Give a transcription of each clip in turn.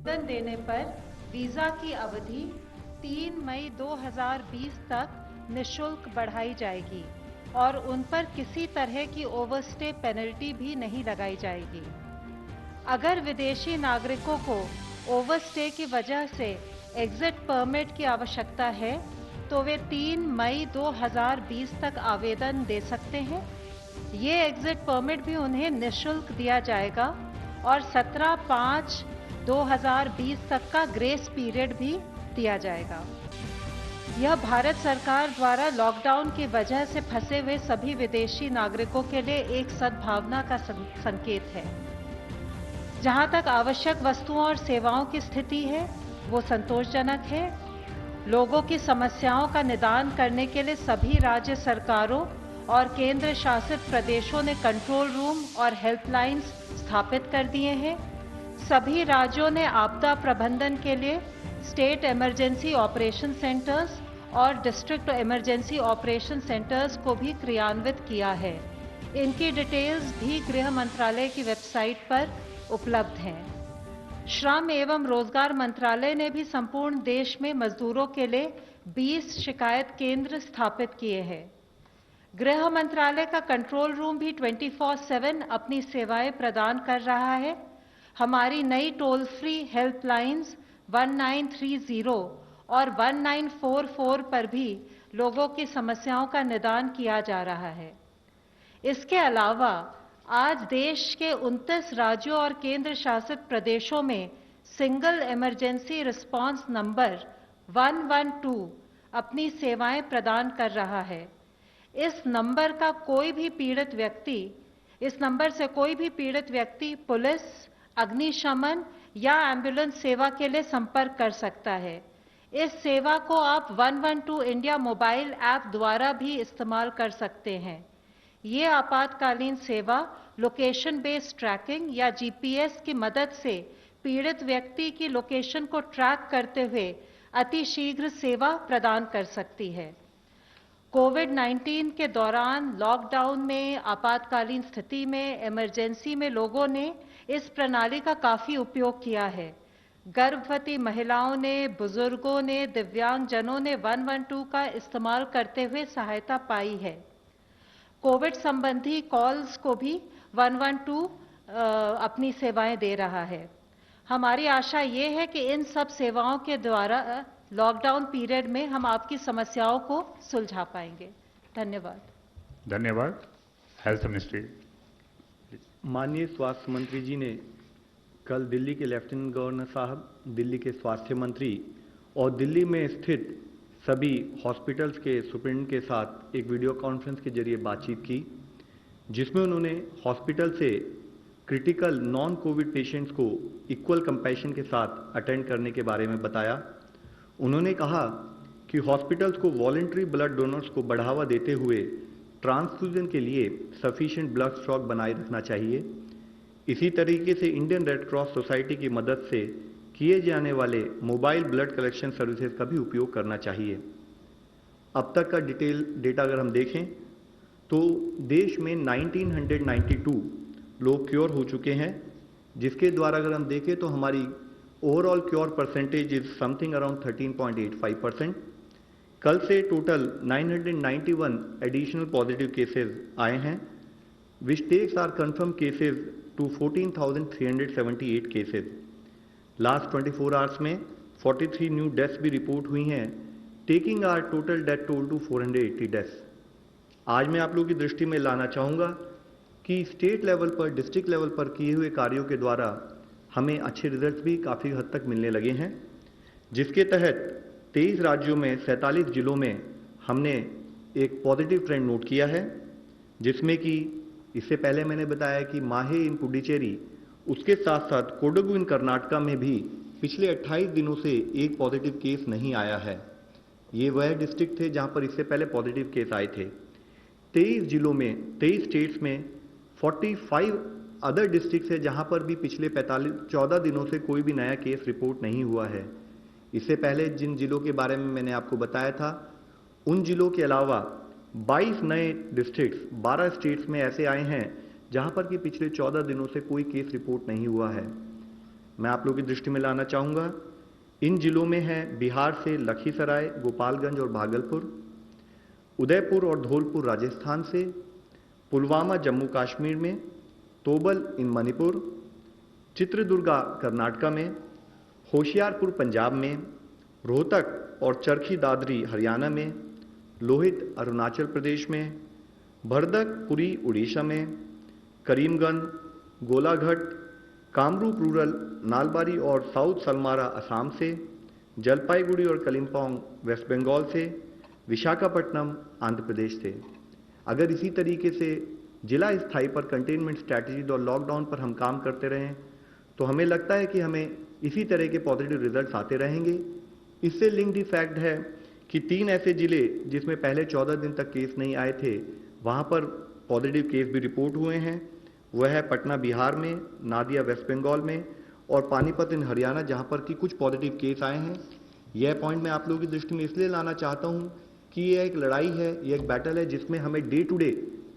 आवेदन देने पर वीजा की अवधि 3 मई 2020 तक निःशुल्क बढ़ाई जाएगी और उन पर किसी तरह की ओवरस्टे पेनल्टी भी नहीं लगाई जाएगी। अगर विदेशी नागरिकों को ओवरस्टे की वजह से एग्जिट परमिट की आवश्यकता है तो वे 3 मई 2020 तक आवेदन दे सकते हैं। ये एग्जिट परमिट भी उन्हें निःशुल्क दिया जाएगा और 17/5/2020 तक का ग्रेस पीरियड भी दिया जाएगा। यह भारत सरकार द्वारा लॉकडाउन की वजह से फंसे हुए सभी विदेशी नागरिकों के लिए एक सद्भावना का संकेत है। जहां तक आवश्यक वस्तुओं और सेवाओं की स्थिति है, वो संतोषजनक है। लोगों की समस्याओं का निदान करने के लिए सभी राज्य सरकारों और केंद्र शासित प्रदेशों ने कंट्रोल रूम और हेल्पलाइंस स्थापित कर दिए हैं। सभी राज्यों ने आपदा प्रबंधन के लिए स्टेट इमरजेंसी ऑपरेशन सेंटर्स और डिस्ट्रिक्ट इमरजेंसी ऑपरेशन सेंटर्स को भी क्रियान्वित किया है। इनकी डिटेल्स भी गृह मंत्रालय की वेबसाइट पर उपलब्ध हैं। श्रम एवं रोजगार मंत्रालय ने भी संपूर्ण देश में मजदूरों के लिए 20 शिकायत केंद्र स्थापित किए हैं। गृह मंत्रालय का कंट्रोल रूम भी 24/7 अपनी सेवाएं प्रदान कर रहा है। हमारी नई टोल फ्री हेल्पलाइंस 1930 और 1944 पर भी लोगों की समस्याओं का निदान किया जा रहा है। इसके अलावा आज देश के 29 राज्यों और केंद्र शासित प्रदेशों में सिंगल इमरजेंसी रिस्पांस नंबर 112 अपनी सेवाएं प्रदान कर रहा है। इस नंबर से कोई भी पीड़ित व्यक्ति पुलिस, अग्निशमन या एम्बुलेंस सेवा के लिए संपर्क कर सकता है। इस सेवा को आप 112 इंडिया मोबाइल ऐप द्वारा भी इस्तेमाल कर सकते हैं। ये आपातकालीन सेवा लोकेशन बेस्ड ट्रैकिंग या जीपीएस की मदद से पीड़ित व्यक्ति की लोकेशन को ट्रैक करते हुए अतिशीघ्र सेवा प्रदान कर सकती है। कोविड-19 के दौरान लॉकडाउन में, आपातकालीन स्थिति में, इमरजेंसी में लोगों ने इस प्रणाली का काफी उपयोग किया है। गर्भवती महिलाओं ने, बुजुर्गों ने, दिव्यांगजनों ने 112 का इस्तेमाल करते हुए सहायता पाई है। कोविड संबंधी कॉल्स को भी 112 अपनी सेवाएं दे रहा है। हमारी आशा ये है कि इन सब सेवाओं के द्वारा लॉकडाउन पीरियड में हम आपकी समस्याओं को सुलझा पाएंगे। धन्यवाद। धन्यवाद। Health ministry. माननीय स्वास्थ्य मंत्री जी ने कल दिल्ली के लेफ्टिनेंट गवर्नर साहब, दिल्ली के स्वास्थ्य मंत्री और दिल्ली में स्थित सभी हॉस्पिटल्स के सुप्रिंटेंडेंट के साथ एक वीडियो कॉन्फ्रेंस के जरिए बातचीत की, जिसमें उन्होंने हॉस्पिटल से क्रिटिकल नॉन कोविड पेशेंट्स को इक्वल कंपैशन के साथ अटेंड करने के बारे में बताया। उन्होंने कहा कि हॉस्पिटल्स को वॉलंटरी ब्लड डोनर्स को बढ़ावा देते हुए ट्रांसफ्यूजन के लिए सफिशिएंट ब्लड स्टॉक बनाए रखना चाहिए। इसी तरीके से इंडियन रेड क्रॉस सोसाइटी की मदद से किए जाने वाले मोबाइल ब्लड कलेक्शन सर्विसेज का भी उपयोग करना चाहिए। अब तक का डिटेल डेटा अगर हम देखें तो देश में 1992 लोग क्योर हो चुके हैं, जिसके द्वारा अगर हम देखें तो हमारी overall cure percentage is something around 13.85%। कल से टोटल 991 एडिशनल पॉजिटिव केसेस आए हैं, which takes our confirm cases to 14,378 cases. Last 24 hours में 43 न्यू डेथ्स भी रिपोर्ट हुई हैं, taking our total death toll to 480 deaths. आज मैं आप लोगों की दृष्टि में लाना चाहूँगा कि स्टेट लेवल पर, डिस्ट्रिक्ट लेवल पर किए हुए कार्यों के द्वारा हमें अच्छे रिजल्ट्स भी काफ़ी हद तक मिलने लगे हैं, जिसके तहत 23 राज्यों में 47 जिलों में हमने एक पॉजिटिव ट्रेंड नोट किया है, जिसमें कि इससे पहले मैंने बताया कि माहे इन पुडुचेरी, उसके साथ साथ कोडगु इन कर्नाटका में भी पिछले 28 दिनों से एक पॉजिटिव केस नहीं आया है। ये वह डिस्ट्रिक्ट थे जहां पर इससे पहले पॉजिटिव केस आए थे। 23 जिलों में, 23 स्टेट्स में 45 अदर डिस्ट्रिक्ट्स है जहां पर भी पिछले 14 दिनों से कोई भी नया केस रिपोर्ट नहीं हुआ है। इससे पहले जिन जिलों के बारे में मैंने आपको बताया था, उन जिलों के अलावा 22 नए डिस्ट्रिक्ट्स, 12 स्टेट्स में ऐसे आए हैं जहां पर कि पिछले 14 दिनों से कोई केस रिपोर्ट नहीं हुआ है। मैं आप लोगों की दृष्टि में लाना चाहूँगा। इन जिलों में है बिहार से लखीसराय, गोपालगंज और भागलपुर, उदयपुर और धौलपुर राजस्थान से, पुलवामा जम्मू कश्मीर में, तोबल इन मणिपुर, चित्रदुर्गा कर्नाटका में, होशियारपुर पंजाब में, रोहतक और चरखी दादरी हरियाणा में, लोहित अरुणाचल प्रदेश में, भरदक पुरी उड़ीसा में, करीमगंज, गोलाघाट, कामरूप रूरल, नालबारी और साउथ सलमारा असम से, जलपाईगुड़ी और कलिम्पोंग वेस्ट बंगाल से, विशाखापट्टनम आंध्र प्रदेश से। अगर इसी तरीके से जिला स्थाई पर कंटेनमेंट स्ट्रैटेजी और लॉकडाउन पर हम काम करते रहें तो हमें लगता है कि हमें इसी तरह के पॉजिटिव रिजल्ट्स आते रहेंगे। इससे लिंक्ड ही फैक्ट है कि 3 ऐसे जिले जिसमें पहले 14 दिन तक केस नहीं आए थे, वहां पर पॉजिटिव केस भी रिपोर्ट हुए हैं। वह है पटना बिहार में, नादिया वेस्ट बंगाल में और पानीपत इन हरियाणा, जहां पर कि कुछ पॉजिटिव केस आए हैं। यह पॉइंट मैं आप लोगों की दृष्टि में इसलिए लाना चाहता हूं कि यह एक लड़ाई है, यह एक बैटल है जिसमें हमें day to day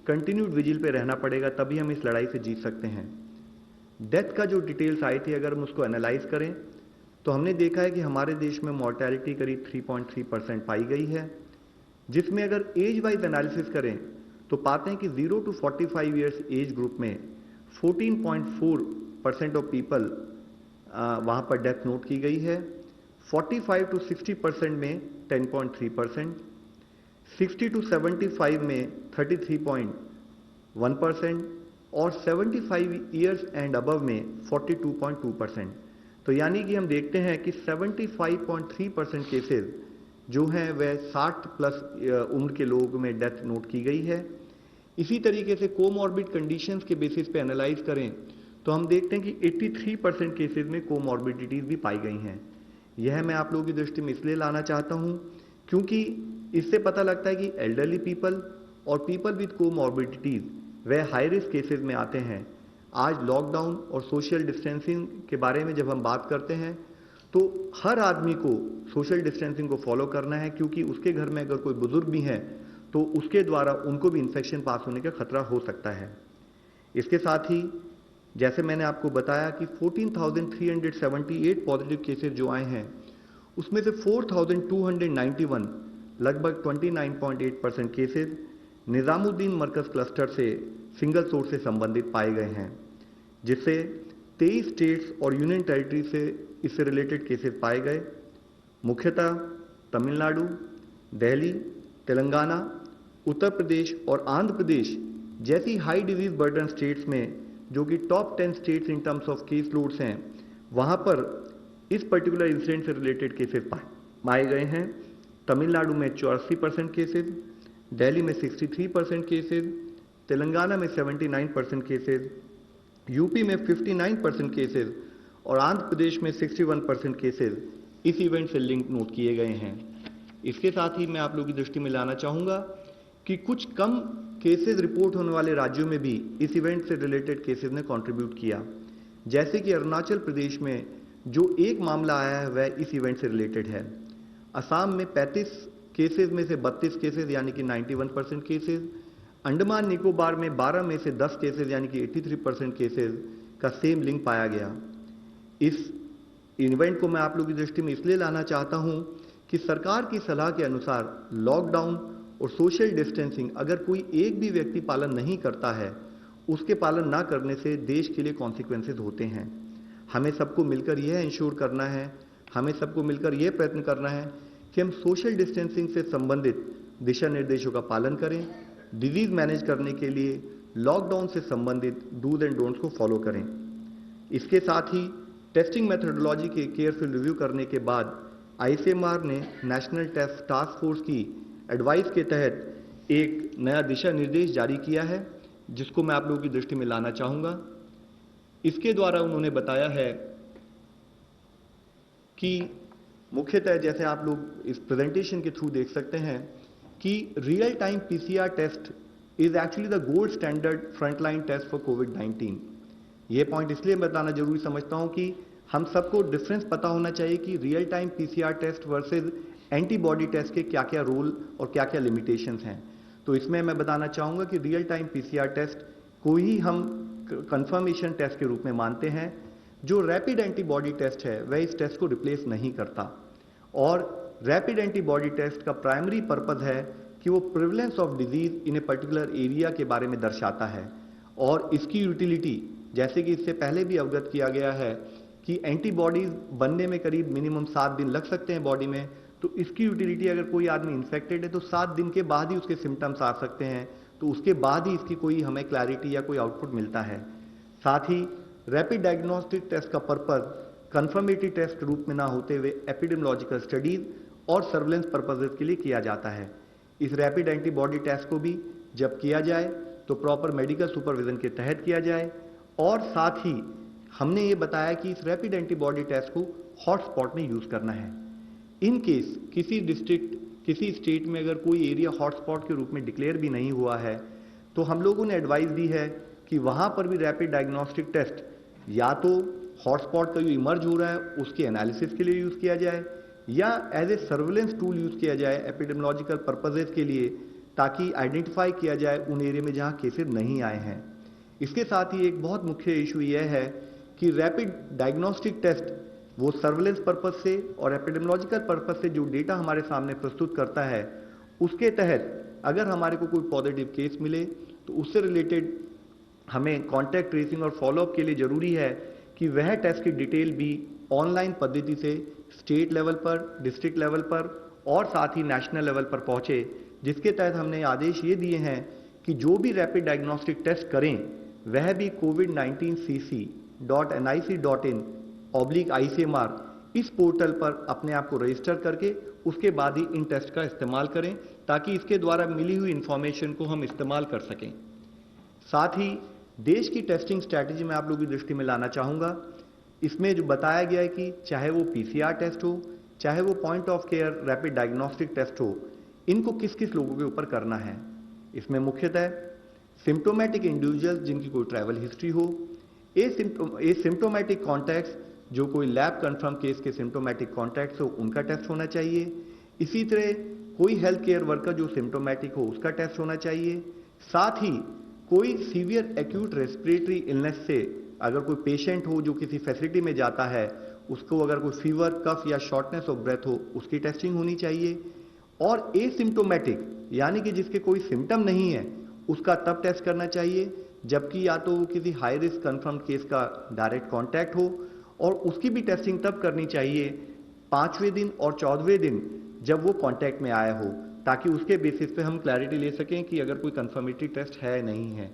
continued vigil पे रहना पड़ेगा, तभी हम इस लड़ाई से जीत सकते हैं। डेथ का जो डिटेल्स आई थी, अगर हम उसको एनालाइज करें तो हमने देखा है कि हमारे देश में मॉर्टेलिटी करीब 3.3% पाई गई है, जिसमें अगर एज वाइज एनालिसिस करें तो पाते हैं कि 0 to 45 ईयर्स एज ग्रुप में 14.4% ऑफ पीपल वहां पर डेथ नोट की गई है, 45 to 60% में 10.3%, 60 to 75 में 33.1% और 75 ईयर्स एंड अबव में 42.2%। तो यानी कि हम देखते हैं कि 75.3% केसेस जो हैं वह 60 प्लस उम्र के लोगों में डेथ नोट की गई है। इसी तरीके से कोमॉर्बिड कंडीशंस के बेसिस पे एनालाइज करें तो हम देखते हैं कि 83% केसेस में कोमॉर्बिडिटीज भी पाई गई हैं। यह मैं आप लोगों की दृष्टि में इसलिए लाना चाहता हूं क्योंकि इससे पता लगता है कि एल्डरली पीपल और पीपल विद कोमॉर्बिडिटीज वह हाई रिस्क केसेस में आते हैं। आज लॉकडाउन और सोशल डिस्टेंसिंग के बारे में जब हम बात करते हैं तो हर आदमी को सोशल डिस्टेंसिंग को फॉलो करना है, क्योंकि उसके घर में अगर कोई बुजुर्ग भी हैं तो उसके द्वारा उनको भी इन्फेक्शन पास होने का खतरा हो सकता है। इसके साथ ही जैसे मैंने आपको बताया कि 14,378 पॉजिटिव केसेस जो आए हैं उसमें से 4,291 लगभग 29.8% केसेस निजामुद्दीन मरकज क्लस्टर से सिंगल सोर्स से संबंधित पाए गए हैं, जिससे 23 स्टेट्स और यूनियन टेरिटरी से इससे रिलेटेड केसेस पाए गए। मुख्यतः तमिलनाडु, दिल्ली, तेलंगाना, उत्तर प्रदेश और आंध्र प्रदेश जैसी हाई डिजीज बर्डन स्टेट्स में, जो कि top 10 states in terms of case loads हैं, वहां पर इस पर्टिकुलर इंसिडेंट से रिलेटेड केसेस पाए गए हैं। तमिलनाडु में 84% केसेस, दिल्ली में 63% केसेस, तेलंगाना में 79% केसेस, यूपी में 59% केसेस और आंध्र प्रदेश में 61% केसेस इस इवेंट से लिंक नोट किए गए हैं। इसके साथ ही मैं आप लोगों की दृष्टि में लाना चाहूंगा कि कुछ कम केसेस रिपोर्ट होने वाले राज्यों में भी इस इवेंट से रिलेटेड केसेस ने कंट्रीब्यूट किया। जैसे कि अरुणाचल प्रदेश में जो एक मामला आया है वह इस इवेंट से रिलेटेड है। असम में 35 केसेस में से 32 केसेस यानी कि 91% केसेस, अंडमान निकोबार में 12 में से 10 केसेस यानी कि 83% केसेस का सेम लिंक पाया गया। इस इवेंट को मैं आप लोगों की दृष्टि में इसलिए लाना चाहता हूं कि सरकार की सलाह के अनुसार लॉकडाउन और सोशल डिस्टेंसिंग अगर कोई एक भी व्यक्ति पालन नहीं करता है, उसके पालन ना करने से देश के लिए कॉन्सिक्वेंसेज होते हैं। हमें सबको मिलकर यह इंश्योर करना है, हमें सबको मिलकर यह प्रयत्न करना है कि हम सोशल डिस्टेंसिंग से संबंधित दिशा निर्देशों का पालन करें, डिजीज मैनेज करने के लिए लॉकडाउन से संबंधित डूज एंड डोंट्स को फॉलो करें। इसके साथ ही टेस्टिंग मेथोडोलॉजी के केयरफुल रिव्यू करने के बाद आईसीएमआर ने नेशनल टेस्ट टास्क फोर्स की एडवाइस के तहत एक नया दिशा निर्देश जारी किया है, जिसको मैं आप लोगों की दृष्टि में लाना चाहूंगा। इसके द्वारा उन्होंने बताया है कि मुख्यतः जैसे आप लोग इस प्रेजेंटेशन के थ्रू देख सकते हैं कि real time PCR test is actually the gold standard frontline test for कोविड-19। ये पॉइंट इसलिए बताना जरूरी समझता हूं कि हम सबको डिफरेंस पता होना चाहिए कि real time PCR test versus antibody test के क्या क्या रोल और क्या क्या लिमिटेशंस हैं। तो इसमें मैं बताना चाहूंगा कि रियल टाइम पीसीआर टेस्ट को ही हम कंफर्मेशन टेस्ट के रूप में मानते हैं। जो रैपिड एंटीबॉडी टेस्ट है वह इस टेस्ट को रिप्लेस नहीं करता और रैपिड एंटीबॉडी टेस्ट का प्राइमरी पर्पस है कि वो prevalence of disease in a particular area के बारे में दर्शाता है और इसकी यूटिलिटी जैसे कि इससे पहले भी अवगत किया गया है कि एंटीबॉडीज बनने में करीब मिनिमम 7 दिन लग सकते हैं बॉडी में, तो इसकी यूटिलिटी अगर कोई आदमी इन्फेक्टेड है तो 7 दिन के बाद ही उसके सिम्टम्स आ सकते हैं, तो उसके बाद ही इसकी कोई हमें क्लैरिटी या कोई आउटपुट मिलता है। साथ ही रैपिड डायग्नोस्टिक टेस्ट का पर्पज कंफर्मेटरी टेस्ट के रूप में ना होते हुए एपिडेमियोलॉजिकल स्टडीज और सर्वेलेंस पर्पजेस के लिए किया जाता है। इस रैपिड एंटीबॉडी टेस्ट को भी जब किया जाए तो प्रॉपर मेडिकल सुपरविजन के तहत किया जाए और साथ ही हमने ये बताया कि इस रैपिड एंटीबॉडी टेस्ट को हॉटस्पॉट में यूज करना है। इन केस किसी डिस्ट्रिक्ट किसी स्टेट में अगर कोई एरिया हॉटस्पॉट के रूप में डिक्लेयर भी नहीं हुआ है तो हम लोगों ने एडवाइस दी है कि वहां पर भी रैपिड डायग्नोस्टिक टेस्ट या तो हॉटस्पॉट का जो इमर्ज हो रहा है उसके एनालिसिस के लिए यूज किया जाए या as a surveillance tool use किया जाए एपिडेमियोलॉजिकल पर्पजेस के लिए, ताकि आइडेंटिफाई किया जाए उन एरिया में जहां केसेस नहीं आए हैं। इसके साथ ही एक बहुत मुख्य इशू यह है कि रैपिड डायग्नोस्टिक टेस्ट वो सर्वेलेंस पर्पज से और एपिडेमियोलॉजिकल पर्पज से जो डेटा हमारे सामने प्रस्तुत करता है उसके तहत अगर हमारे को कोई पॉजिटिव केस मिले तो उससे रिलेटेड हमें कॉन्टैक्ट ट्रेसिंग और फॉलोअप के लिए जरूरी है कि वह टेस्ट की डिटेल भी ऑनलाइन पद्धति से स्टेट लेवल पर, डिस्ट्रिक्ट लेवल पर और साथ ही नेशनल लेवल पर पहुंचे, जिसके तहत हमने आदेश ये दिए हैं कि जो भी रैपिड डायग्नोस्टिक टेस्ट करें वह भी covid19cc.nic.in/ICMR इस पोर्टल पर अपने आप को रजिस्टर करके उसके बाद ही इन टेस्ट का इस्तेमाल करें, ताकि इसके द्वारा मिली हुई इंफॉर्मेशन को हम इस्तेमाल कर सकें। साथ ही देश की टेस्टिंग स्ट्रैटेजी में आप लोगों की दृष्टि में लाना चाहूंगा। इसमें जो बताया गया है कि चाहे वो PCR टेस्ट हो, चाहे वो point of care rapid diagnostic test हो, इनको किस किस लोगों के ऊपर करना है। इसमें मुख्यतः सिम्टोमेटिक इंडिविजुअल्स जिनकी कोई ट्रैवल हिस्ट्री हो, एसिम्टोमेटिक कॉन्टैक्ट्स जो कोई लैब कंफर्म केस के सिम्टोमेटिक कॉन्टैक्ट्स हो उनका टेस्ट होना चाहिए। इसी तरह कोई हेल्थ केयर वर्कर जो सिम्टोमेटिक हो उसका टेस्ट होना चाहिए। साथ ही कोई सीवियर एक्यूट रेस्पिरेटरी इलनेस से अगर कोई पेशेंट हो जो किसी फैसिलिटी में जाता है, उसको अगर कोई फीवर, कफ या शॉर्टनेस ऑफ ब्रेथ हो उसकी टेस्टिंग होनी चाहिए। और एसिम्टोमेटिक यानी कि जिसके कोई सिम्टम नहीं है उसका तब टेस्ट करना चाहिए जबकि या तो वो किसी हाई रिस्क कंफर्म केस का डायरेक्ट कांटेक्ट हो, और उसकी भी टेस्टिंग तब करनी चाहिए 5वें दिन और 14वें दिन जब वो कांटेक्ट में आया हो, ताकि उसके बेसिस पे हम क्लैरिटी ले सकें कि अगर कोई कंफर्मेटरी टेस्ट है नहीं है।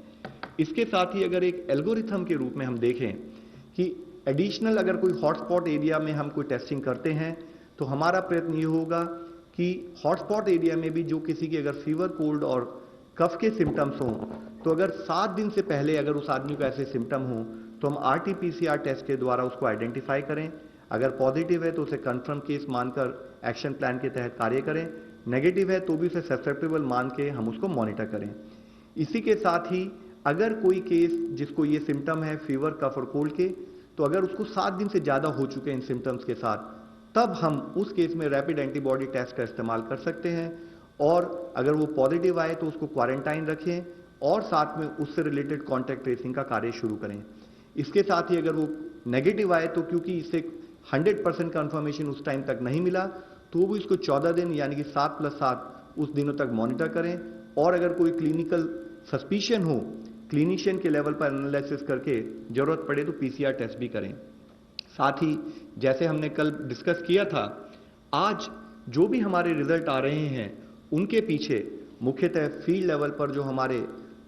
इसके साथ ही अगर एक एल्गोरिथम के रूप में हम देखें कि एडिशनल अगर कोई हॉटस्पॉट एरिया में हम कोई टेस्टिंग करते हैं तो हमारा प्रयत्न ये होगा कि हॉटस्पॉट एरिया में भी जो किसी की अगर फीवर, कोल्ड और कफ के सिम्टम्स हों तो अगर 7 दिन से पहले अगर उस आदमी को ऐसे सिम्टम हो तो हम RT-PCR टेस्ट के द्वारा उसको आइडेंटिफाई करें। अगर पॉजिटिव है तो उसे कंफर्म केस मानकर एक्शन प्लान के तहत कार्य करें, नेगेटिव है तो भी उसे ससेप्टेबल मान के हम उसको मॉनिटर करें। इसी के साथ ही अगर कोई केस जिसको ये सिम्टम है फीवर, कफ और कोल्ड के, तो अगर उसको 7 दिन से ज्यादा हो चुके हैं इन सिम्टम्स के साथ, तब हम उस केस में रैपिड एंटीबॉडी टेस्ट का इस्तेमाल कर सकते हैं। और अगर वो पॉजिटिव आए तो उसको क्वारंटाइन रखें और साथ में उससे रिलेटेड कॉन्टैक्ट ट्रेसिंग का कार्य शुरू करें। इसके साथ ही अगर वो नेगेटिव आए तो क्योंकि इससे 100% कंफर्मेशन उस टाइम तक नहीं मिला तो वो इसको 14 दिन यानी कि 7+7 उस दिनों तक मॉनिटर करें, और अगर कोई क्लिनिकल सस्पिशन हो क्लिनिशियन के लेवल पर एनालिसिस करके जरूरत पड़े तो PCR टेस्ट भी करें। साथ ही जैसे हमने कल डिस्कस किया था, आज जो भी हमारे रिजल्ट आ रहे हैं उनके पीछे मुख्यतः फील्ड लेवल पर जो हमारे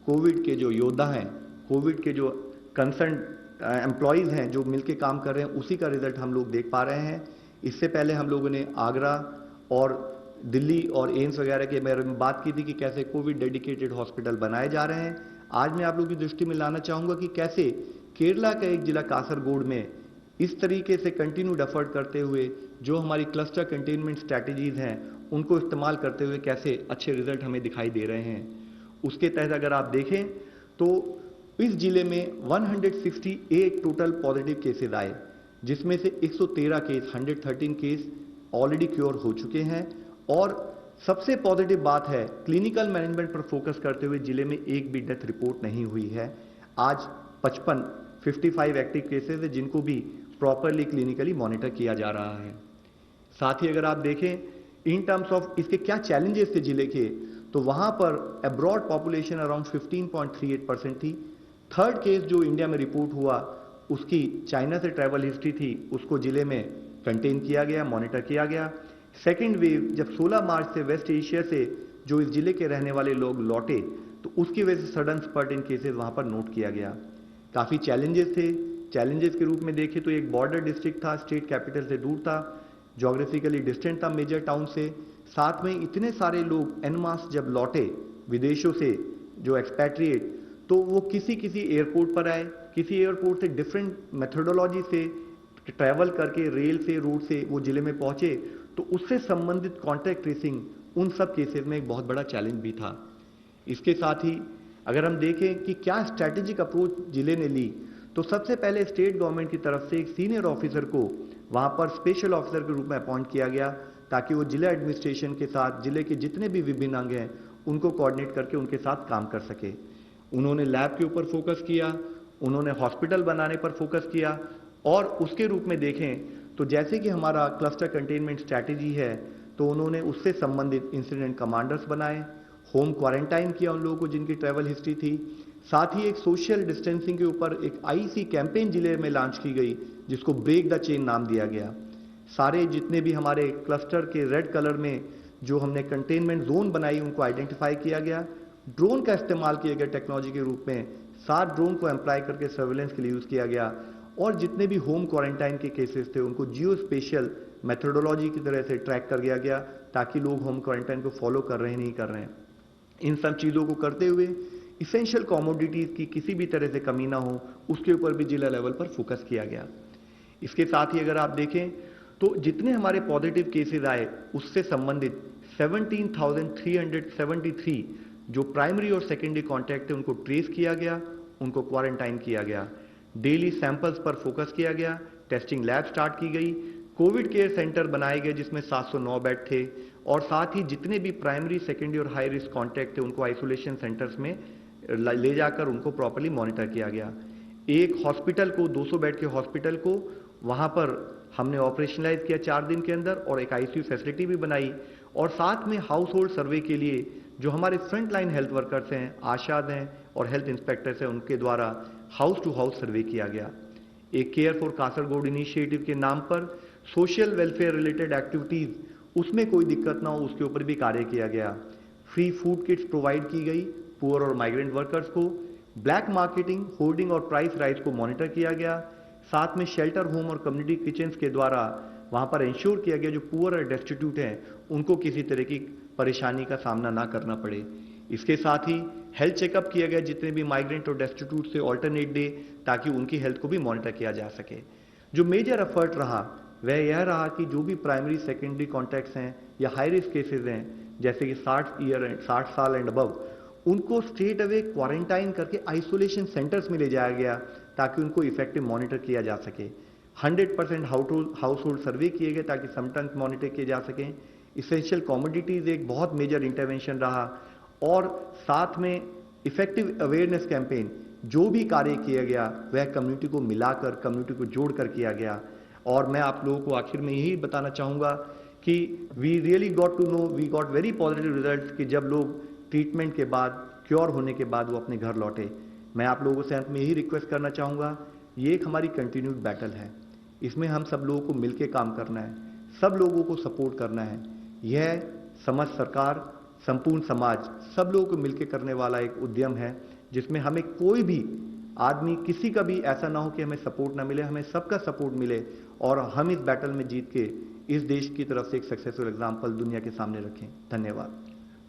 कोविड के जो योद्धा हैं, कोविड के जो कंसर्न एम्प्लॉयज हैं जो मिलके काम कर रहे हैं, उसी का रिजल्ट हम लोग देख पा रहे हैं। इससे पहले हम लोगों ने आगरा और दिल्ली और एम्स वगैरह के बारे में बात की थी कि कैसे कोविड डेडिकेटेड हॉस्पिटल बनाए जा रहे हैं। आज मैं आप लोगों की दृष्टि में लाना चाहूंगा कि कैसे केरला का एक जिला कासरगोड में इस तरीके से कंटिन्यूड एफर्ट करते हुए जो हमारी क्लस्टर कंटेनमेंट स्ट्रैटेजीज हैं उनको इस्तेमाल करते हुए कैसे अच्छे रिजल्ट हमें दिखाई दे रहे हैं। उसके तहत अगर आप देखें तो इस जिले में 168 टोटल पॉजिटिव केसेस आए, जिसमें से 113 केस 113 केस ऑलरेडी क्योर हो चुके हैं। और सबसे पॉजिटिव बात है क्लिनिकल मैनेजमेंट पर फोकस करते हुए जिले में एक भी डेथ रिपोर्ट नहीं हुई है। आज 55 55 एक्टिव केसेस है जिनको भी प्रॉपरली क्लिनिकली मॉनिटर किया जा रहा है। साथ ही अगर आप देखें इन टर्म्स ऑफ इसके क्या चैलेंजेस थे जिले के, तो वहां पर अब्रॉड पॉपुलेशन अराउंड 15.38% थी। थर्ड केस जो इंडिया में रिपोर्ट हुआ उसकी चाइना से ट्रैवल हिस्ट्री थी, उसको जिले में कंटेन किया गया, मॉनिटर किया गया। सेकेंड वेव जब 16 मार्च से वेस्ट एशिया से जो इस जिले के रहने वाले लोग लौटे तो उसकी वजह से सडन स्पर्ट इन केसेस वहां पर नोट किया गया। काफी चैलेंजेस थे। चैलेंजेस के रूप में देखें तो एक बॉर्डर डिस्ट्रिक्ट था, स्टेट कैपिटल से दूर था, ज्योग्राफिकली डिस्टेंट था मेजर टाउन से, साथ में इतने सारे लोग एन मास जब लौटे विदेशों से जो एक्सपैट्रिएट, तो वो किसी एयरपोर्ट पर आए, किसी एयरपोर्ट से डिफरेंट मेथोडोलॉजी से ट्रैवल करके रेल से रूट से वो जिले में पहुंचे, तो उससे संबंधित कॉन्टैक्ट ट्रेसिंग उन सब केसेस में एक बहुत बड़ा चैलेंज भी था। इसके साथ ही अगर हम देखें कि क्या स्ट्रैटेजिक अप्रोच जिले ने ली, तो सबसे पहले स्टेट गवर्नमेंट की तरफ से एक सीनियर ऑफिसर को वहां पर स्पेशल ऑफिसर के रूप में अपॉइंट किया गया ताकि वो जिला एडमिनिस्ट्रेशन के साथ जिले के जितने भी विभिन्न अंग हैं उनको कोऑर्डिनेट करके उनके साथ काम कर सके। उन्होंने लैब के ऊपर फोकस किया, उन्होंने हॉस्पिटल बनाने पर फोकस किया, और उसके रूप में देखें तो जैसे कि हमारा क्लस्टर कंटेनमेंट स्ट्रैटेजी है, तो उन्होंने उससे संबंधित इंसिडेंट कमांडर्स बनाए, होम क्वारंटाइन किया उन लोगों को जिनकी ट्रैवल हिस्ट्री थी। साथ ही एक सोशल डिस्टेंसिंग के ऊपर एक आईसी कैंपेन जिले में लॉन्च की गई जिसको ब्रेक द चेन नाम दिया गया। सारे जितने भी हमारे क्लस्टर के रेड कलर में जो हमने कंटेनमेंट जोन बनाई उनको आइडेंटिफाई किया गया। ड्रोन का इस्तेमाल किया गया टेक्नोलॉजी के रूप में, 7 ड्रोन को एम्प्लॉय करके सर्वेलेंस के लिए यूज किया गया, और जितने भी होम क्वारंटाइन के केसेस थे उनको जियो स्पेशल मेथोडोलॉजी की तरह से ट्रैक कर दिया गया ताकि लोग होम क्वारंटाइन को फॉलो कर रहे हैं नहीं कर रहे हैं। इन सब चीजों को करते हुए इसेंशियल कमोडिटीज की किसी भी तरह से कमी ना हो उसके ऊपर भी जिला लेवल पर फोकस किया गया। इसके साथ ही अगर आप देखें तो जितने हमारे पॉजिटिव केसेस आए उससे संबंधित 17,373 जो प्राइमरी और सेकेंडरी कॉन्टैक्ट थे उनको ट्रेस किया गया, उनको क्वारंटाइन किया गया। डेली सैंपल्स पर फोकस किया गया, टेस्टिंग लैब स्टार्ट की गई, कोविड केयर सेंटर बनाए गए जिसमें 709 बेड थे, और साथ ही जितने भी प्राइमरी सेकेंडरी और हाई रिस्क कॉन्टैक्ट थे उनको आइसोलेशन सेंटर्स में ले जाकर उनको प्रॉपर्ली मॉनिटर किया गया। एक हॉस्पिटल को 200 बेड के हॉस्पिटल को वहां पर हमने ऑपरेशनलाइज किया 4 दिन के अंदर, और एक आईसीयू फैसिलिटी भी बनाई, और साथ में हाउस होल्ड सर्वे के लिए जो हमारे फ्रंट लाइन हेल्थ वर्कर्स हैं, आशाद हैं और हेल्थ इंस्पेक्टर्स हैं, उनके द्वारा हाउस टू हाउस सर्वे किया गया। एक केयर फॉर कासरगोड इनिशिएटिव के नाम पर सोशल वेलफेयर रिलेटेड एक्टिविटीज उसमें कोई दिक्कत ना हो उसके ऊपर भी कार्य किया गया। फ्री फूड किट्स प्रोवाइड की गई पुअर और माइग्रेंट वर्कर्स को। ब्लैक मार्केटिंग, होर्डिंग और प्राइस राइज को मॉनिटर किया गया। साथ में शेल्टर होम और कम्युनिटी किचन्स के द्वारा वहां पर इंश्योर किया गया जो पुअर और डेस्टिट्यूट हैं उनको किसी तरह की परेशानी का सामना ना करना पड़े। इसके साथ ही हेल्थ चेकअप किया गया जितने भी माइग्रेंट और डेस्टिट्यूट से ऑल्टरनेट डे, ताकि उनकी हेल्थ को भी मॉनिटर किया जा सके। जो मेजर एफर्ट रहा वह यह रहा कि जो भी प्राइमरी सेकेंडरी कॉन्टैक्ट्स हैं या हाई रिस्क केसेस हैं जैसे कि 60 साल एंड अबव, उनको स्ट्रेट अवे क्वारंटाइन करके आइसोलेशन सेंटर्स में ले जाया गया ताकि उनको इफेक्टिव मॉनिटर किया जा सके। 100% हाउस होल्ड सर्वे किए गए ताकि समटाइम्स मॉनिटर किए जा सकें। इसेंशियल कमोडिटीज एक बहुत मेजर इंटरवेंशन रहा, और साथ में इफेक्टिव अवेयरनेस कैंपेन जो भी कार्य किया गया वह कम्युनिटी को मिलाकर, कम्युनिटी को जोड़कर किया गया। और मैं आप लोगों को आखिर में यही बताना चाहूंगा कि we really got to know, we got very positive results कि जब लोग ट्रीटमेंट के बाद, क्योर होने के बाद वो अपने घर लौटे। मैं आप लोगों से अंत में यही रिक्वेस्ट करना चाहूंगा, ये एक हमारी कंटिन्यूड बैटल है, इसमें हम सब लोगों को मिलकर काम करना है, सब लोगों को सपोर्ट करना है। यह समझ सरकार, संपूर्ण समाज, सब लोगों को मिलकर करने वाला एक उद्यम है जिसमें हमें कोई भी आदमी, किसी का भी ऐसा ना हो कि हमें सपोर्ट ना मिले, हमें सबका सपोर्ट मिले और हम इस बैटल में जीत के इस देश की तरफ से एक सक्सेसफुल एग्जाम्पल दुनिया के सामने रखें। धन्यवाद।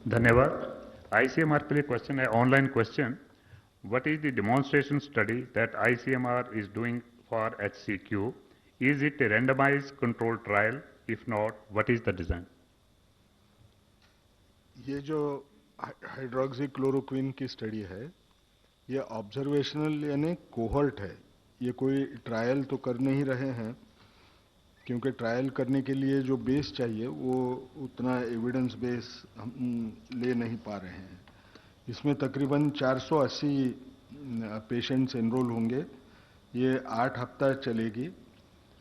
धन्यवाद। ICMR के लिए क्वेश्चन है, online question. What is the demonstration study that ICMR is doing for HCQ? Is it a randomized controlled trial? If not, what is the design? ये जो हाइड्रोक्सीक्लोरोक्विन की स्टडी है ये ऑब्जर्वेशनल यानी कोहर्ट है। ये कोई ट्रायल तो कर नहीं रहे हैं क्योंकि ट्रायल करने के लिए जो बेस चाहिए वो उतना एविडेंस बेस हम ले नहीं पा रहे हैं। इसमें तकरीबन 480 पेशेंट्स एनरोल होंगे ये 8 हफ्ता चलेगी।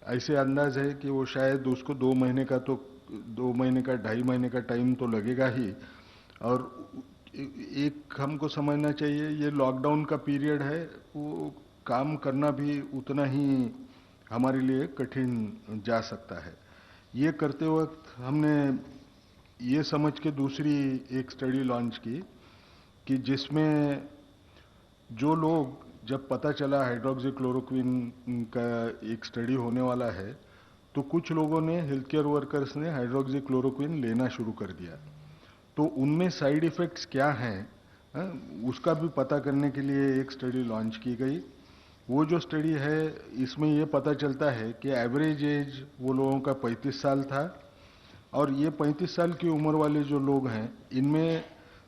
ऐसे अंदाज है कि वो शायद उसको 2 महीने का 2.5 महीने का टाइम तो लगेगा ही। और एक हमको समझना चाहिए, ये लॉकडाउन का पीरियड है, वो काम करना भी उतना ही हमारे लिए कठिन जा सकता है। ये करते वक्त हमने ये समझ के दूसरी एक स्टडी लॉन्च की कि जिसमें जो लोग, जब पता चला हाइड्रोक्सीक्लोरोक्विन का एक स्टडी होने वाला है, तो कुछ लोगों ने, हेल्थ केयर वर्कर्स ने हाइड्रोक्सीक्लोरोक्विन लेना शुरू कर दिया। तो उनमें साइड इफेक्ट्स क्या हैं, उसका भी पता करने के लिए एक स्टडी लॉन्च की गई। वो जो स्टडी है, इसमें ये पता चलता है कि एवरेज एज वो लोगों का 35 साल था, और ये 35 साल की उम्र वाले जो लोग हैं, इनमें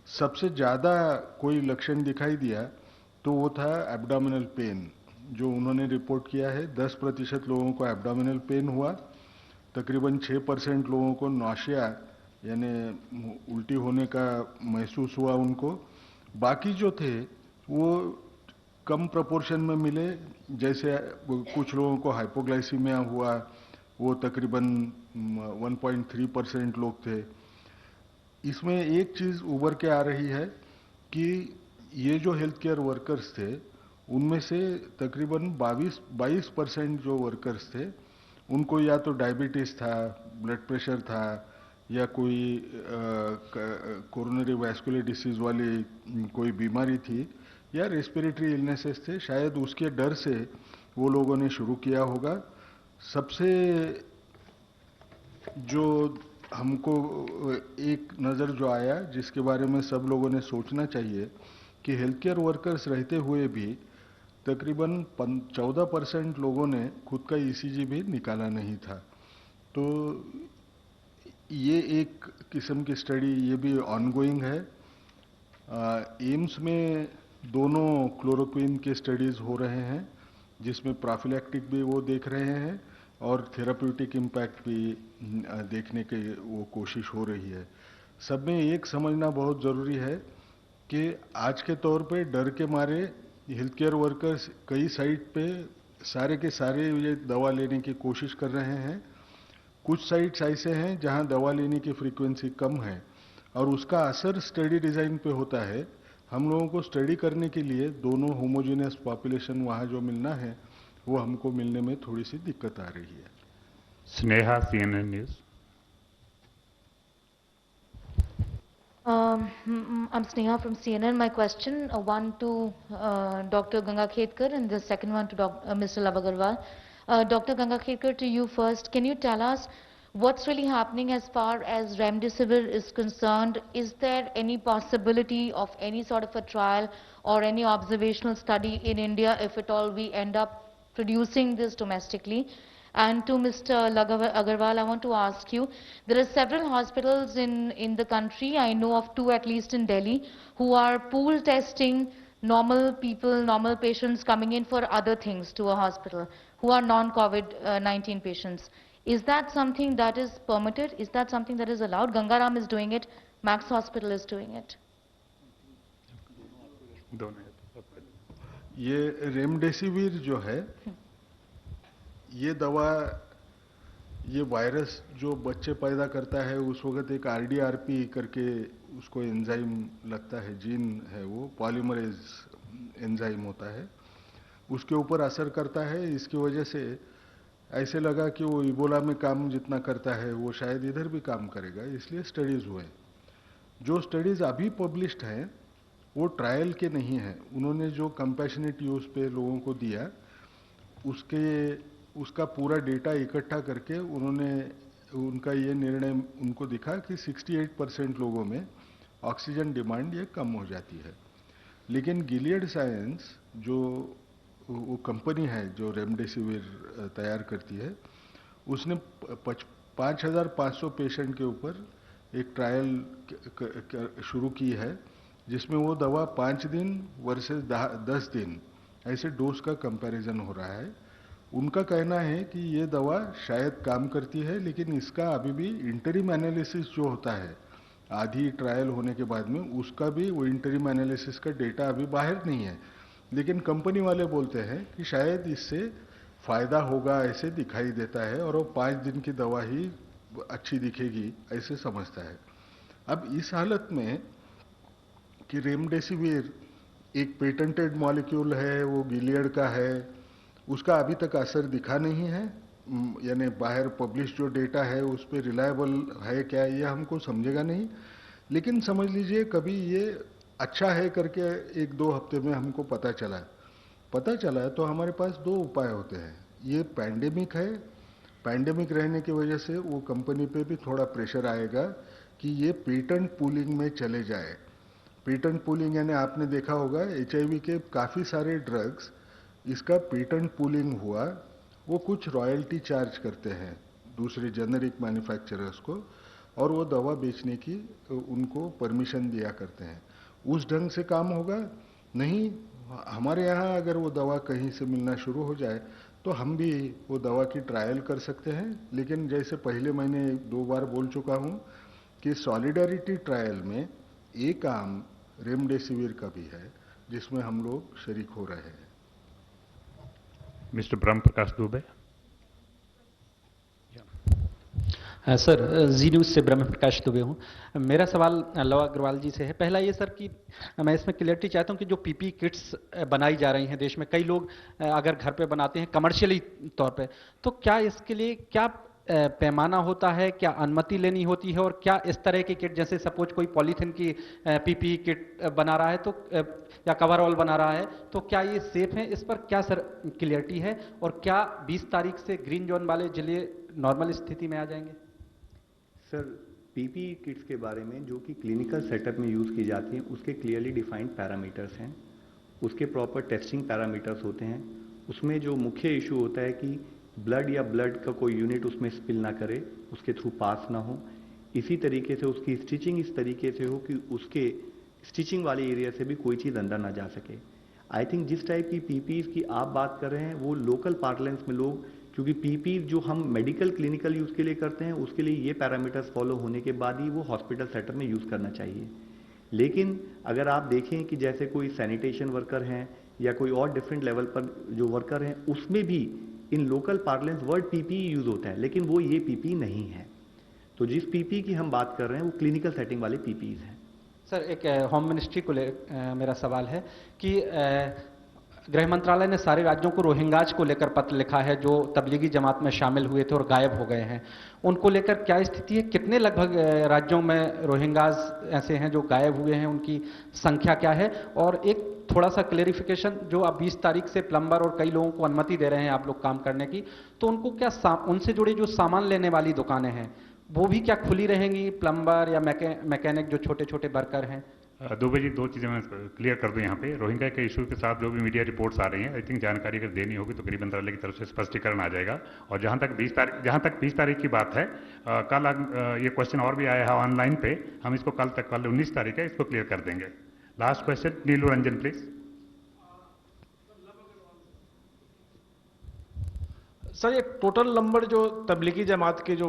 सबसे ज़्यादा कोई लक्षण दिखाई दिया तो वो था एब्डोमिनल पेन, जो उन्होंने रिपोर्ट किया है। 10% लोगों को एब्डोमिनल पेन हुआ, तकरीबन 6% लोगों को नौशिया यानी उल्टी होने का महसूस हुआ उनको। बाकी जो थे वो कम प्रोपोर्शन में मिले, जैसे कुछ लोगों को हाइपोग्लाइसीमिया हुआ, वो तकरीबन 1.3% लोग थे। इसमें एक चीज़ उभर के आ रही है कि ये जो हेल्थ केयर वर्कर्स थे, उनमें से तकरीबन 22% जो वर्कर्स थे, उनको या तो डायबिटीज़ था, ब्लड प्रेशर था, या कोई कोरोनरी वैस्कुलर डिसीज़ वाली कोई बीमारी थी, या रेस्पिरेटरी इलनेसेस थे। शायद उसके डर से वो लोगों ने शुरू किया होगा। सबसे जो हमको एक नज़र जो आया, जिसके बारे में सब लोगों ने सोचना चाहिए, कि हेल्थ केयर वर्कर्स रहते हुए भी तकरीबन 14% लोगों ने खुद का ईसीजी भी निकाला नहीं था। तो ये एक किस्म की स्टडी, ये भी ऑनगोइंग है। एम्स में दोनों क्लोरोक्विन के स्टडीज़ हो रहे हैं, जिसमें प्रोफिलैक्टिक भी वो देख रहे हैं और थेराप्यूटिक इम्पैक्ट भी देखने की वो कोशिश हो रही है। सब में एक समझना बहुत ज़रूरी है कि आज के तौर पे डर के मारे हेल्थ केयर वर्कर्स कई साइट पे सारे के सारे ये दवा लेने की कोशिश कर रहे हैं। कुछ साइट्स ऐसे हैं जहां दवा लेने की फ्रीक्वेंसी कम है, और उसका असर स्टडी डिज़ाइन पे होता है। हम लोगों को स्टडी करने के लिए दोनों होमोजेनियस पॉपुलेशन वहाँ जो मिलना है, वो हमको मिलने में थोड़ी सी दिक्कत आ रही है। Sneha, CNN news. I'm Sneha from CNN. My question, one to Dr. Ganga Khetkar and the second one to Mr. Love Agarwal. Dr. Ganga Khetkar, to you first. Can you tell us what's really happening as far as Remdesivir is concerned? Is there any possibility of any sort of a trial or any observational study in India if at all we end up producing this domestically? And to Mr. Agarwal, I want to ask you, there are several hospitals in the country, I know of 2 at least in Delhi, who are pool testing normal people, normal patients coming in for other things to a hospital, who are non-COVID-19 patients. Is that something that is permitted? Is that something that is allowed? Gangaram is doing it, Max Hospital is doing it. ये remdesivir जो है, ये दवा, ये virus जो बच्चे पैदा करता है, उस वक्त एक RDRP करके उसको एंजाइम लगता है, जीन है, वो पॉलीमरेज एंजाइम होता है, उसके ऊपर असर करता है। इसकी वजह से ऐसे लगा कि वो इबोला में काम जितना करता है वो शायद इधर भी काम करेगा, इसलिए स्टडीज़ हुए। जो स्टडीज़ अभी पब्लिश्ड हैं वो ट्रायल के नहीं हैं। उन्होंने जो कंपैशनेट यूज़ पे लोगों को दिया, उसका पूरा डेटा इकट्ठा करके उन्होंने, उनका ये निर्णय उनको दिखा कि 68% लोगों में ऑक्सीजन डिमांड ये कम हो जाती है। लेकिन गिलियड साइंस जो वो कंपनी है जो रेमडेसिविर तैयार करती है, उसने 5,500 पेशेंट के ऊपर एक ट्रायल शुरू की है, जिसमें वो दवा 5 दिन वर्सेस 10 दिन ऐसे डोज का कंपैरिजन हो रहा है। उनका कहना है कि ये दवा शायद काम करती है, लेकिन इसका अभी भी इंटरिम एनालिसिस जो होता है आधी ट्रायल होने के बाद में, उसका भी वो इंटरिम एनालिसिस का डेटा अभी बाहर नहीं है। लेकिन कंपनी वाले बोलते हैं कि शायद इससे फायदा होगा, ऐसे दिखाई देता है, और वो 5 दिन की दवा ही अच्छी दिखेगी ऐसे समझता है। अब इस हालत में कि रेमडेसिविर एक पेटेंटेड मॉलिक्यूल है, वो गिलियड का है, उसका अभी तक असर दिखा नहीं है, यानी बाहर पब्लिश जो डेटा है उस पर रिलायबल है क्या ये हमको समझेगा नहीं। लेकिन समझ लीजिए कभी ये अच्छा है करके 1-2 हफ्ते में हमको पता चला तो हमारे पास 2 उपाय होते हैं। ये पैंडेमिक है, पैंडेमिक रहने की वजह से वो कंपनी पे भी थोड़ा प्रेशर आएगा कि ये पेटेंट पूलिंग में चले जाए। पेटेंट पूलिंग यानी आपने देखा होगा HIV के काफ़ी सारे ड्रग्स, इसका पेटेंट पूलिंग हुआ, वो कुछ रॉयल्टी चार्ज करते हैं दूसरे जेनरिक मैन्युफैक्चरर्स को, और वो दवा बेचने की उनको परमिशन दिया करते हैं। उस ढंग से काम होगा नहीं। हमारे यहाँ अगर वो दवा कहीं से मिलना शुरू हो जाए तो हम भी वो दवा की ट्रायल कर सकते हैं। लेकिन जैसे पहले मैंने 2 बार बोल चुका हूँ कि सॉलिडारिटी ट्रायल में एक आम रेमडेसिविर का भी है जिसमें हम लोग शरीक हो रहे हैं। मिस्टर ब्रह्म प्रकाश दुबे। सर, जी न्यूज़ से ब्रह्म प्रकाश दुबे हूँ। मेरा सवाल लव अग्रवाल जी से है। पहला ये सर कि मैं इसमें क्लियरिटी चाहता हूँ कि जो पीपी किट्स बनाई जा रही हैं देश में, कई लोग अगर घर पे बनाते हैं कमर्शियली तौर पे, तो क्या इसके लिए क्या पैमाना होता है, क्या अनुमति लेनी होती है, और क्या इस तरह की किट, जैसे सपोज कोई पॉलीथिन की पीपी किट बना रहा है तो या कवरऑल बना रहा है, तो क्या ये सेफ है? इस पर क्या सर क्लियरिटी है, और क्या 20 तारीख से ग्रीन जोन वाले जिले नॉर्मल स्थिति में आ जाएंगे? सर, पीपीई किट्स के बारे में जो कि क्लिनिकल सेटअप में यूज़ की जाती हैं उसके क्लियरली डिफाइंड पैरामीटर्स हैं, उसके प्रॉपर टेस्टिंग पैरामीटर्स होते हैं। उसमें जो मुख्य इशू होता है कि ब्लड या ब्लड का कोई यूनिट उसमें स्पिल ना करे, उसके थ्रू पास ना हो। इसी तरीके से उसकी स्टिचिंग इस तरीके से हो कि उसके स्टिचिंग वाले एरिया से भी कोई चीज़ अंदर ना जा सके। आई थिंक जिस टाइप की पीपीईज की आप बात कर रहे हैं वो लोकल पार्लेंस में लोग, क्योंकि पीपी जो हम मेडिकल क्लिनिकल यूज़ के लिए करते हैं उसके लिए ये पैरामीटर्स फॉलो होने के बाद ही वो हॉस्पिटल सेटअप में यूज़ करना चाहिए। लेकिन अगर आप देखें कि जैसे कोई सैनिटेशन वर्कर हैं या कोई और डिफरेंट लेवल पर जो वर्कर हैं, उसमें भी in local parlance word PP use होता है, लेकिन वो ये पीपी नहीं है। तो जिस पीपी की हम बात कर रहे हैं वो क्लिनिकल सेटिंग वाले पीपीज हैं। सर, एक होम मिनिस्ट्री को मेरा सवाल है कि गृह मंत्रालय ने सारे राज्यों को रोहिंग्याज को लेकर पत्र लिखा है जो तबलीगी जमात में शामिल हुए थे और गायब हो गए हैं। उनको लेकर क्या स्थिति है? कितने लगभग राज्यों में रोहिंग्याज ऐसे हैं जो गायब हुए हैं, उनकी संख्या क्या है? और एक थोड़ा सा क्लेरिफिकेशन, जो आप 20 तारीख से प्लम्बर और कई लोगों को अनुमति दे रहे हैं आप लोग काम करने की, तो उनको क्या उनसे जुड़े जो सामान लेने वाली दुकानें हैं वो भी क्या खुली रहेंगी? प्लम्बर या मैकेनिक जो छोटे छोटे वर्कर हैं। दुबे जी, 2 चीज़ें मैं क्लियर कर दूं यहाँ पे। रोहिंग्या के इशू के साथ जो भी मीडिया रिपोर्ट्स आ रही हैं, आई थिंक जानकारी अगर देनी होगी तो गृह मंत्रालय की तरफ से स्पष्टीकरण आ जाएगा। और जहाँ तक 20 तारीख की बात है, कल ये क्वेश्चन और भी आया है ऑनलाइन पे, हम इसको कल 19 तारीख है, इसको क्लियर कर देंगे। Last question, Neelu Ranjan please. Sir, ये टोटल नंबर जो तबलीगी जमात के जो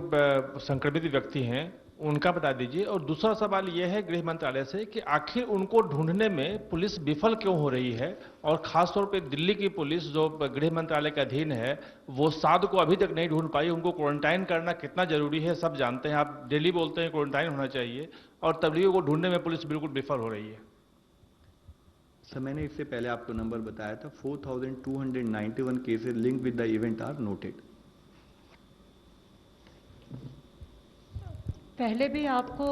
संक्रमित व्यक्ति हैं उनका बता दीजिए। और दूसरा सवाल ये है गृह मंत्रालय से कि आखिर उनको ढूंढने में पुलिस विफल क्यों हो रही है, और खासतौर पे दिल्ली की पुलिस जो गृह मंत्रालय के अधीन है वो साद को अभी तक नहीं ढूंढ पाई। उनको क्वारंटाइन करना कितना जरूरी है सब जानते हैं, आप डेली बोलते हैं क्वारंटाइन होना चाहिए, और तबलीगों को ढूंढने में पुलिस बिल्कुल विफल हो रही है। सर, मैंने इससे पहले आपको नंबर बताया था, 4291 cases link with the event are noted. पहले भी आपको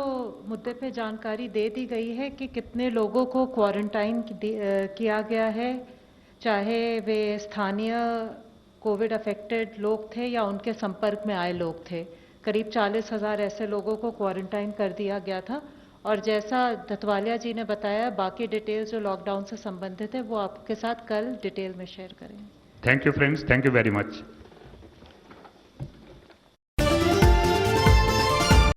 मुद्दे पे जानकारी दे दी गई है कि कितने लोगों को क्वारंटाइन किया गया है, चाहे वे स्थानीय कोविड अफेक्टेड लोग थे या उनके संपर्क में आए लोग थे। करीब 40,000 ऐसे लोगों को क्वारंटाइन कर दिया गया था। और जैसा धतवालिया जी ने बताया, बाकी डिटेल्स जो लॉकडाउन से संबंधित है वो आपके साथ कल डिटेल में शेयर करेंगे। Thank you friends, thank you very much.